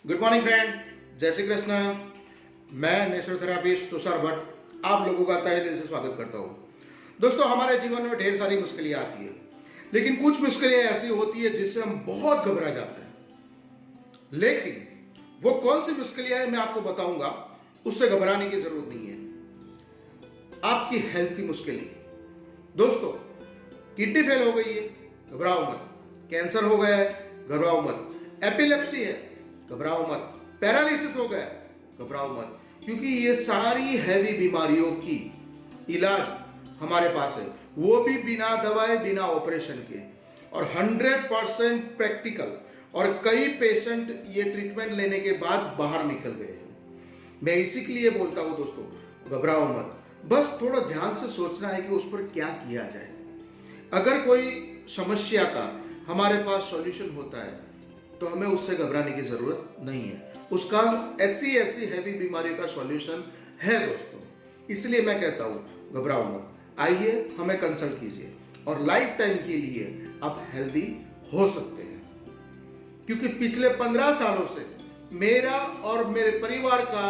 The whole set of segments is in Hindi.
गुड मॉर्निंग फ्रेंड, जय श्री कृष्ण। मैं नेचुरोथेरापिस्ट तुषार भट्ट आप लोगों का तहे दिल से स्वागत करता हूँ। दोस्तों, हमारे जीवन में ढेर सारी मुश्किलें आती है, लेकिन कुछ मुश्किलें ऐसी होती है जिससे हम बहुत घबरा जाते हैं। लेकिन वो कौन सी मुश्किलें हैं मैं आपको बताऊंगा, उससे घबराने की जरूरत नहीं है। आपकी हेल्थ की मुश्किलें। दोस्तों, किडनी फेल हो गई है, घबराओ मत। कैंसर हो गया है, घबराओ मत। एपिलेप्सी है, घबराओ मत। पैरालिसिस हो गया, घबराओ मत, क्योंकि ये सारी हैवी बीमारियों की इलाज हमारे पास है, वो भी बिना दवाई बिना ऑपरेशन के, और 100% प्रैक्टिकल। और कई पेशेंट ये ट्रीटमेंट लेने के बाद बाहर निकल गए हैं। मैं इसी के लिए बोलता हूं दोस्तों, घबराओ मत। बस थोड़ा ध्यान से सोचना है कि उस पर क्या किया जाए। अगर कोई समस्या का हमारे पास सॉल्यूशन होता है तो हमें उससे घबराने की जरूरत नहीं है। उसका ऐसी हैवी बीमारी का सॉल्यूशन है दोस्तों। इसलिए मैं कहता हूं, घबराओ मत, आइए हमें कंसल्ट कीजिए और लाइफ टाइम के लिए आप हेल्दी हो सकते हैं। क्योंकि पिछले 15 सालों से मेरा और मेरे परिवार का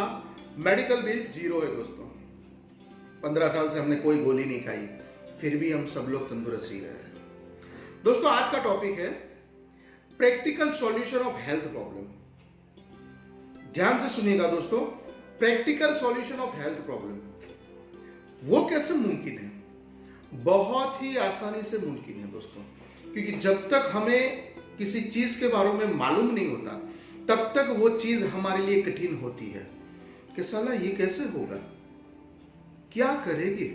मेडिकल बिल जीरो है दोस्तों। 15 साल से हमने कोई गोली नहीं खाई, फिर भी हम सब लोग तंदुरुस्त ही रहे हैं। दोस्तों, आज का टॉपिक है practical solution of health problem. ध्यान से सुनिएगा दोस्तों, practical solution of health problem वो कैसे मुमकिन है? बहुत ही आसानी से मुमकिन है दोस्तों। क्योंकि जब तक हमें किसी चीज के बारे में मालूम नहीं होता, तब तक वो चीज हमारे लिए कठिन होती है कि साला ये कैसे होगा, क्या करेगी।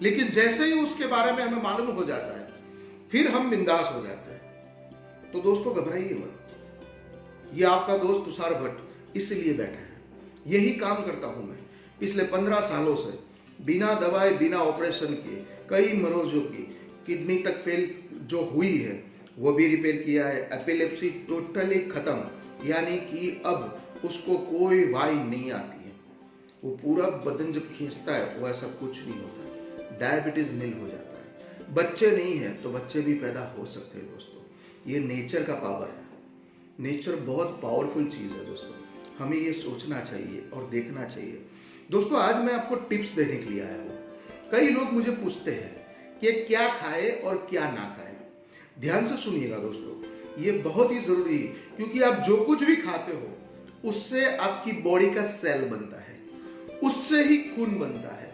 लेकिन जैसे ही उसके बारे में हमें मालूम हो जाता है, फिर हम बिंदास हो जाते हैं। तो दोस्तों, घबराइए मत। ये आपका दोस्त तुषार भट्ट इसलिए बैठा है। यही काम करता हूं मैं पिछले 15 सालों से। बिना दवाई बिना ऑपरेशन के कई मरीजों की किडनी तक फेल जो हुई है वो भी रिपेयर किया है। एपिलेप्सी टोटली खत्म, यानी कि अब उसको कोई वाई नहीं आती है। वो पूरा बदन जब खींचता है वो ऐसा कुछ नहीं होता। डायबिटीज नील हो जाता है। बच्चे नहीं है तो बच्चे भी पैदा हो सकते हैं दोस्तों। ये नेचर का पावर है। नेचर बहुत पावरफुल चीज है दोस्तों। हमें ये सोचना चाहिए और देखना चाहिए। दोस्तों, आज मैं आपको टिप्स देने के लिए आया हूं। कई लोग मुझे पूछते हैं कि क्या खाए और क्या ना खाए। ध्यान से सुनिएगा दोस्तों, ये बहुत ही जरूरी है। क्योंकि आप जो कुछ भी खाते हो उससे आपकी बॉडी का सेल बनता है, उससे ही खून बनता है।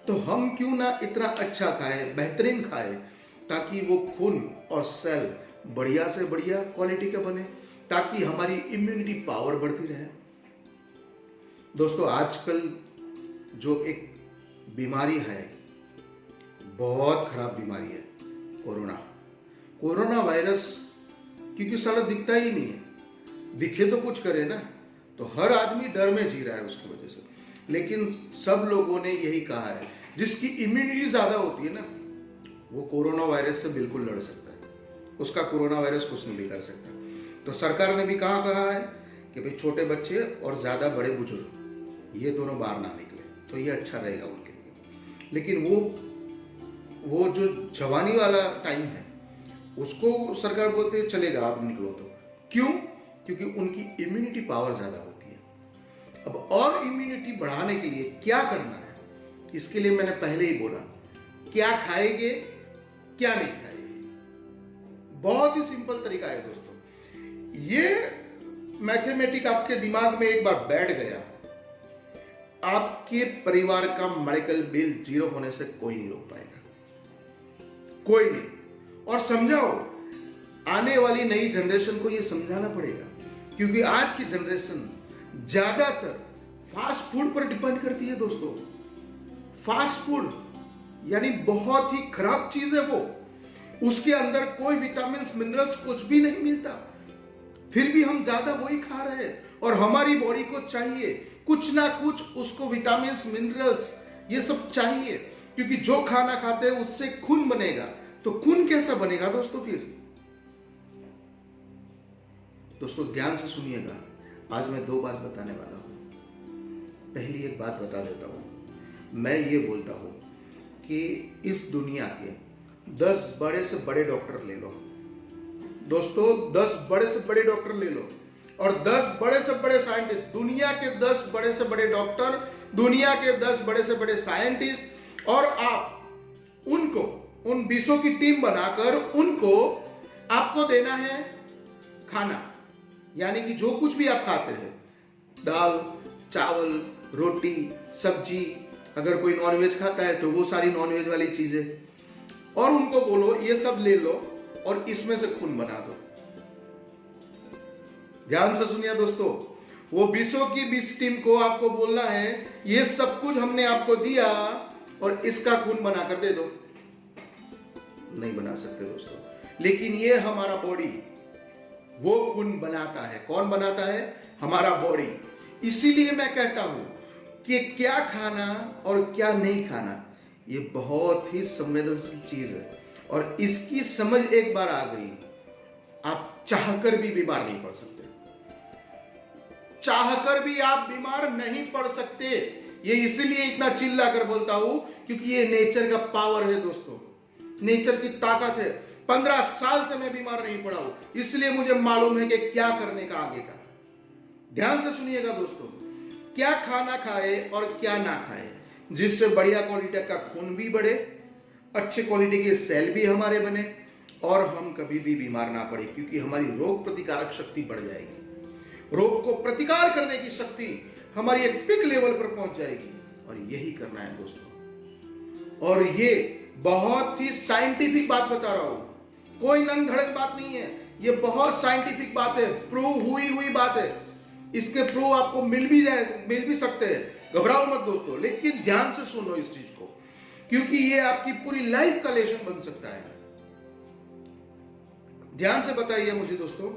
तो हम क्यों ना इतना अच्छा खाए, बेहतरीन खाए, ताकि वो खून और सेल बढ़िया से बढ़िया क्वालिटी का बने, ताकि हमारी इम्यूनिटी पावर बढ़ती रहे। दोस्तों, आजकल जो एक बीमारी है, बहुत खराब बीमारी है, कोरोना वायरस। क्योंकि साला दिखता ही नहीं है, दिखे तो कुछ करे ना। तो हर आदमी डर में जी रहा है उसकी वजह से। लेकिन सब लोगों ने यही कहा है, जिसकी इम्यूनिटी ज्यादा होती है ना, वो कोरोना वायरस से बिल्कुल लड़ सकता है। उसका कोरोना वायरस कुछ नहीं बिगाड़ सकता। तो सरकार ने भी कहा है कि भाई छोटे बच्चे और ज्यादा बड़े बुजुर्ग ये दोनों बाहर ना निकले, तो ये अच्छा रहेगा उनके लिए। लेकिन वो जो जवानी वाला टाइम है, उसको सरकार बोलते है चलेगा आप निकलो। तो क्यों? क्योंकि उनकी इम्यूनिटी पावर ज्यादा होती है। अब और इम्यूनिटी बढ़ाने के लिए क्या करना है, इसके लिए मैंने पहले ही बोला, क्या खाएंगे क्या नहीं खाएंगे। बहुत ही सिंपल तरीका है दोस्तों। ये मैथमेटिक आपके दिमाग में एक बार बैठ गया, आपके परिवार का मेडिकल बिल जीरो होने से कोई नहीं रोक पाएगा, कोई नहीं। और समझाओ, आने वाली नई जनरेशन को ये समझाना पड़ेगा। क्योंकि आज की जनरेशन ज्यादातर फास्ट फूड पर डिपेंड करती है दोस्तों। फास्ट फूड यानी बहुत ही खराब चीज है वो। उसके अंदर कोई विटामिन मिनरल्स कुछ भी नहीं मिलता, फिर भी हम ज्यादा वही खा रहे हैं। और हमारी बॉडी को चाहिए कुछ ना कुछ, उसको विटामिन मिनरल्स ये सब चाहिए। क्योंकि जो खाना खाते हैं उससे खून बनेगा। तो खून कैसा बनेगा दोस्तों? फिर दोस्तों, ध्यान से सुनिएगा, आज मैं 2 बात बताने वाला हूं। पहली एक बात बता देता हूं। मैं ये बोलता हूं कि इस दुनिया के 10 बड़े से बड़े डॉक्टर ले लो दोस्तों, 10 बड़े से बड़े डॉक्टर ले लो, और 10 बड़े से बड़े साइंटिस्ट, दुनिया के 10 बड़े से बड़े डॉक्टर, दुनिया के 10 बड़े से बड़े साइंटिस्ट, और आप उनको, उन 20 की टीम बनाकर उनको आपको देना है खाना। यानी कि जो कुछ भी आप खाते हैं, दाल, चावल, रोटी, सब्जी, अगर कोई नॉनवेज खाता है तो वो सारी नॉनवेज वाली चीजें, और उनको बोलो ये सब ले लो और इसमें से खून बना दो। ध्यान से सुनिए दोस्तों, वो 20 की 20 टीम को आपको बोलना है ये सब कुछ हमने आपको दिया और इसका खून बनाकर दे दो। नहीं बना सकते दोस्तों, लेकिन ये हमारा बॉडी वो खून बनाता है। कौन बनाता है? हमारा बॉडी। इसीलिए मैं कहता हूं कि क्या खाना और क्या नहीं खाना ये बहुत ही संवेदनशील चीज है, और इसकी समझ एक बार आ गई, आप चाहकर भी बीमार नहीं पड़ सकते। चाहकर भी आप बीमार नहीं पड़ सकते। ये इसीलिए इतना चिल्ला कर बोलता हूं क्योंकि ये नेचर का पावर है दोस्तों, नेचर की ताकत है। 15 साल से मैं बीमार नहीं पड़ा हूं, इसलिए मुझे मालूम है कि क्या करने का आगे का। ध्यान से सुनिएगा दोस्तों, क्या खाना खाए और क्या ना खाए जिससे बढ़िया क्वालिटी का खून भी बढ़े, अच्छे क्वालिटी के सेल भी हमारे बने, और हम कभी भी बीमार ना पड़े, क्योंकि हमारी रोग प्रतिकारक शक्ति बढ़ जाएगी। रोग को प्रतिकार करने की शक्ति हमारी एक पिक लेवल पर पहुंच जाएगी, और यही करना है दोस्तों। और ये बहुत ही साइंटिफिक बात बता रहा हूं, कोई नंग धड़क बात नहीं है, ये बहुत साइंटिफिक बात है, प्रूव हुई बात है। इसके प्रूव आपको मिल भी सकते हैं, घबराओ मत दोस्तों, लेकिन ध्यान से सुनो इस चीज को, क्योंकि ये आपकी पूरी लाइफ का लेसन बन सकता है। ध्यान से बताइए मुझे दोस्तों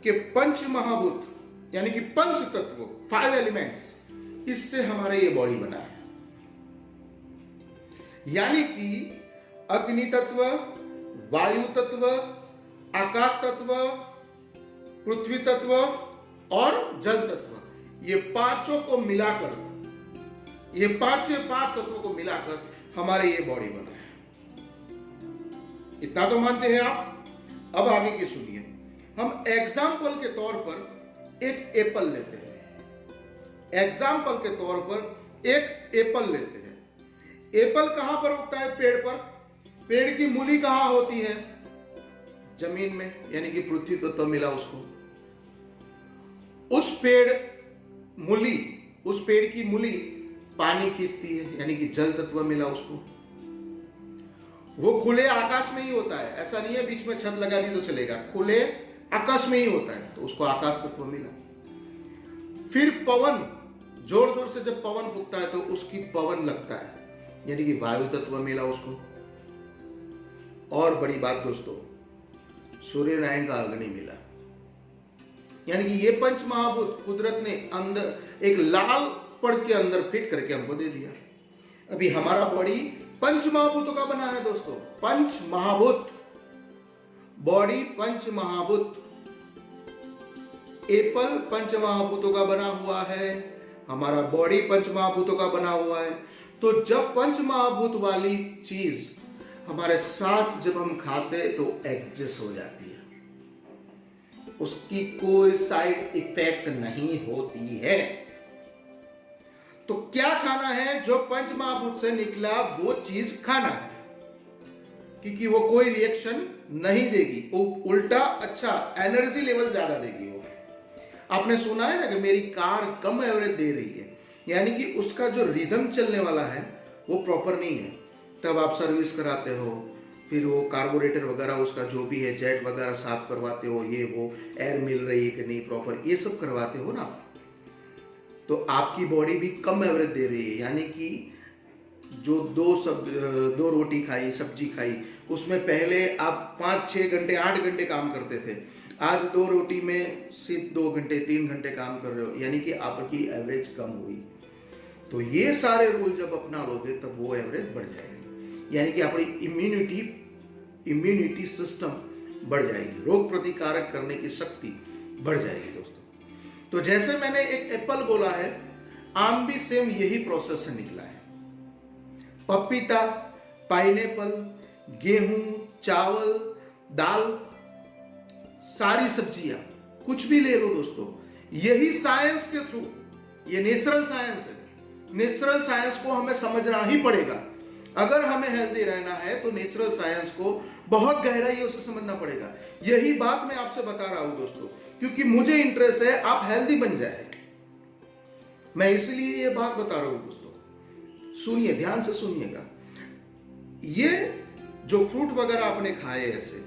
कि पंच महाभूत यानी कि पंच तत्व, 5 एलिमेंट्स, इससे हमारा ये बॉडी बना है। यानी कि अग्नि तत्व, वायु तत्व, आकाश तत्व, पृथ्वी तत्व और जल तत्व, ये पांचों को मिलाकर, ये पांच तत्वों को मिलाकर हमारे ये बॉडी बना है। इतना तो मानते हैं आप? अब आगे की सुनिए। हम एग्जाम्पल के तौर पर एक एप्पल लेते हैं। एग्जाम्पल के तौर पर एक एप्पल लेते हैं। एप्पल कहां पर उगता है? पेड़ पर। पेड़ की मूली कहां होती है? जमीन में, यानी कि पृथ्वी तत्व मिला उसको। उस पेड़ की मूली पानी खींचती है, यानी कि जल तत्व मिला उसको। वो खुले आकाश में ही होता है, ऐसा नहीं है बीच में छत लगा दी तो चलेगा, खुले आकाश में ही होता है, तो उसको आकाश तत्व मिला। फिर पवन, जोर जोर से जब पवन फूंकता है तो उसकी पवन लगता है, यानी कि वायु तत्व मिला उसको। और बड़ी बात दोस्तों, सूर्य नारायण का अग्नि मिला। यानी कि ये पंच महाभूत कुदरत ने अंदर एक लाल पड़ के अंदर फिट करके हमको दे दिया। अभी हमारा बॉडी पंच महाभूतों का बना है दोस्तों, पंच महाभूत, बॉडी पंच महाभूत। एप्पल पंच महाभूतों का बना हुआ है, हमारा बॉडी पंच महाभूतों का बना हुआ है। तो जब पंच महाभूत वाली चीज हमारे साथ जब हम खाते तो एडजस्ट हो जाती है, उसकी कोई साइड इफेक्ट नहीं होती है। तो क्या खाना है? जो पंच महाभूत से निकला वो चीज खाना है, क्योंकि वो कोई रिएक्शन नहीं देगी, वो उल्टा अच्छा एनर्जी लेवल ज्यादा देगी। वो आपने सुना है ना कि मेरी कार कम एवरेज दे रही है, यानी कि उसका जो रिदम चलने वाला है वो प्रॉपर नहीं है। तब आप सर्विस कराते हो, फिर वो कार्बोरेटर वगैरह उसका जो भी है, जेट वगैरह साफ करवाते हो, ये वो एयर मिल रही है कि नहीं प्रॉपर, ये सब करवाते हो ना, तो आपकी बॉडी भी कम एवरेज दे रही है। यानी कि जो दो रोटी खाई, सब्जी खाई, उसमें पहले आप 5-6 घंटे 8 घंटे काम करते थे, आज 2 रोटी में सिर्फ 2 घंटे 3 घंटे काम कर रहे हो, यानी कि आपकी एवरेज कम हुई। तो ये सारे रूल जब अपना लोगे तब वो एवरेज बढ़ जाएगी, यानी कि अपनी इम्यूनिटी सिस्टम बढ़ जाएगी, रोग प्रतिकारक करने की शक्ति बढ़ जाएगी दोस्तों। तो जैसे मैंने एक एप्पल बोला है, आम भी सेम यही प्रोसेस से निकला है। पपीता, पाइनएप्पल, गेहूं, चावल, दाल, सारी सब्जियां कुछ भी ले लो दोस्तों, यही साइंस के थ्रू, ये नेचुरल साइंस है, नेचुरल साइंस को हमें समझना ही पड़ेगा। अगर हमें हेल्दी रहना है तो नेचुरल साइंस को बहुत गहराइयों से समझना पड़ेगा। यही बात मैं आपसे बता रहा हूं दोस्तों, क्योंकि मुझे इंटरेस्ट है आप हेल्दी बन जाए, मैं इसलिए ये बात बता रहा हूं दोस्तों। सुनिए, ध्यान से सुनिएगा। ये जो फ्रूट वगैरह आपने खाए, ऐसे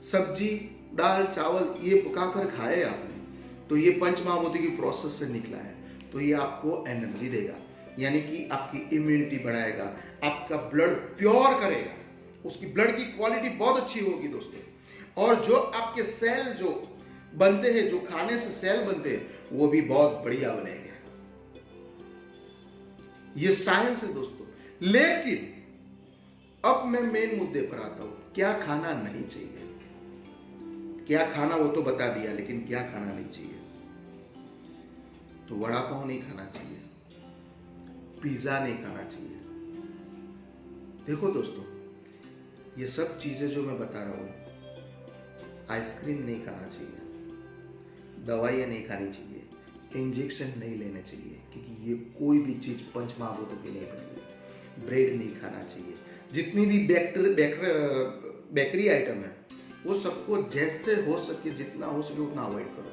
सब्जी दाल चावल ये पकाकर खाए आपने, तो ये पंचमहाभूतों की प्रोसेस से निकला है, तो ये आपको एनर्जी देगा, यानी कि आपकी इम्यूनिटी बढ़ाएगा, आपका ब्लड प्योर करेगा, उसकी ब्लड की क्वालिटी बहुत अच्छी होगी दोस्तों। और जो आपके सेल जो बनते हैं, जो खाने से सेल बनते हैं, वो भी बहुत बढ़िया बनेंगे। ये साइंस है दोस्तों। लेकिन अब मैं मेन मुद्दे पर आता हूं, क्या खाना नहीं चाहिए। क्या खाना वो तो बता दिया, लेकिन क्या खाना नहीं चाहिए? तो वड़ा पाव नहीं खाना चाहिए, पिज्जा नहीं खाना चाहिए। देखो दोस्तों, ये सब चीजें जो मैं बता रहा हूं, आइसक्रीम नहीं खाना चाहिए, दवाइयां नहीं खानी चाहिए, इंजेक्शन नहीं लेने चाहिए, क्योंकि ये कोई भी चीज पंचमहाभूतों की नहीं बनी। ब्रेड नहीं खाना चाहिए, जितनी भी बेकरी आइटम है वो सबको जैसे हो सके, जितना हो सके उतना अवॉइड करो।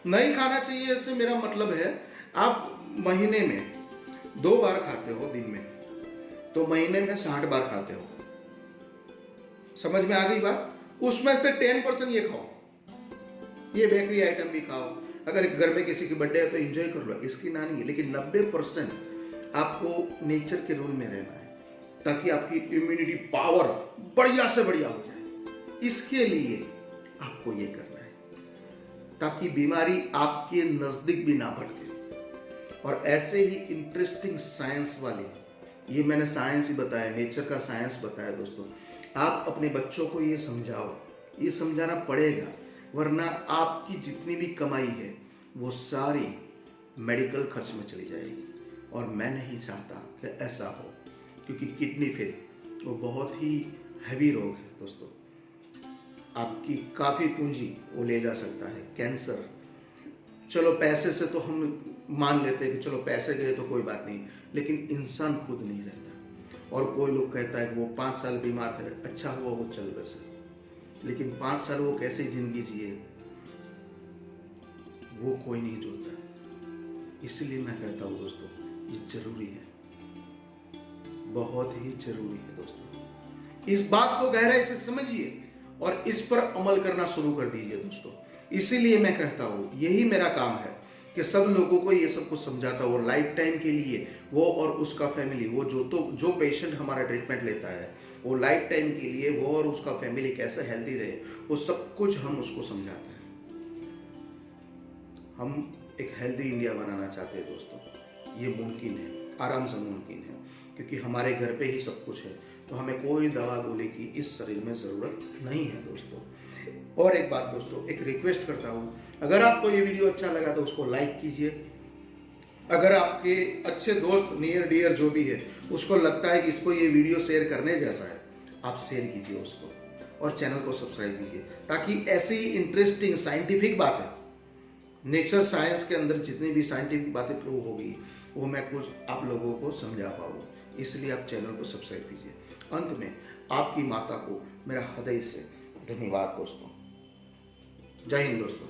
नहीं खाना चाहिए, इससे मेरा मतलब है आप महीने में 2 बार खाते हो दिन में, तो महीने में 60 बार खाते हो। समझ में आ गई बात? उसमें से 10% ये खाओ, ये बेकरी आइटम भी खाओ। अगर घर में किसी की बर्थडे है तो एंजॉय कर लो, इसकी ना नहीं है, लेकिन 90% आपको नेचर के रूल में रहना है, ताकि आपकी इम्यूनिटी पावर बढ़िया से बढ़िया हो जाए। इसके लिए आपको ये करना है, ताकि बीमारी आपके नजदीक भी ना भटके। और ऐसे ही इंटरेस्टिंग साइंस वाले, ये मैंने साइंस ही बताया, नेचर का साइंस बताया दोस्तों। आप अपने बच्चों को ये समझाओ, ये समझाना पड़ेगा, वरना आपकी जितनी भी कमाई है वो सारी मेडिकल खर्च में चली जाएगी। और मैं नहीं चाहता कि ऐसा हो, क्योंकि किडनी फेल वो बहुत ही हैवी रोग है दोस्तों। आपकी काफ़ी पूंजी वो ले जा सकता है। कैंसर, चलो पैसे से तो हम मान लेते हैं कि चलो पैसे गए तो कोई बात नहीं, लेकिन इंसान खुद नहीं रहता। और कोई लोग कहता है कि वो 5 साल बीमार है, अच्छा हुआ वो चल बसे, लेकिन 5 साल वो कैसे जिंदगी जिए वो कोई नहीं जोता। इसलिए मैं कहता हूँ दोस्तों, ये जरूरी है, बहुत ही जरूरी है दोस्तों। इस बात को गहराई से समझिए और इस पर अमल करना शुरू कर दीजिए दोस्तों। इसीलिए मैं कहता हूँ, यही मेरा काम है कि सब लोगों को ये सब कुछ समझाता हूँ। लाइफ टाइम के लिए वो और उसका फैमिली, वो जो पेशेंट हमारा ट्रीटमेंट लेता है, वो लाइफ टाइम के लिए वो और उसका फैमिली कैसे हेल्दी रहे, वो सब कुछ हम उसको समझाते हैं। हम एक हेल्दी इंडिया बनाना चाहते हैं दोस्तों। ये मुमकिन है, आराम से मुमकिन है, क्योंकि हमारे घर पे ही सब कुछ है, तो हमें कोई दवा गोली की इस शरीर में ज़रूरत नहीं है दोस्तों। और एक बात दोस्तों, एक रिक्वेस्ट करता हूँ, अगर आपको ये वीडियो अच्छा लगा तो उसको लाइक कीजिए। अगर आपके अच्छे दोस्त नियर डियर जो भी है उसको लगता है कि इसको ये वीडियो शेयर करने जैसा है, आप शेयर कीजिए उसको, और चैनल को सब्सक्राइब कीजिए, ताकि ऐसी इंटरेस्टिंग साइंटिफिक बातें, नेचर साइंस के अंदर जितनी भी साइंटिफिक बातें प्रूव होगी वो मैं कुछ आप लोगों को समझा पाऊँ। इसलिए आप चैनल को सब्सक्राइब कीजिए। अंत में आपकी माता को मेरा हृदय से धन्यवाद दोस्तों। जय हिंद दोस्तों।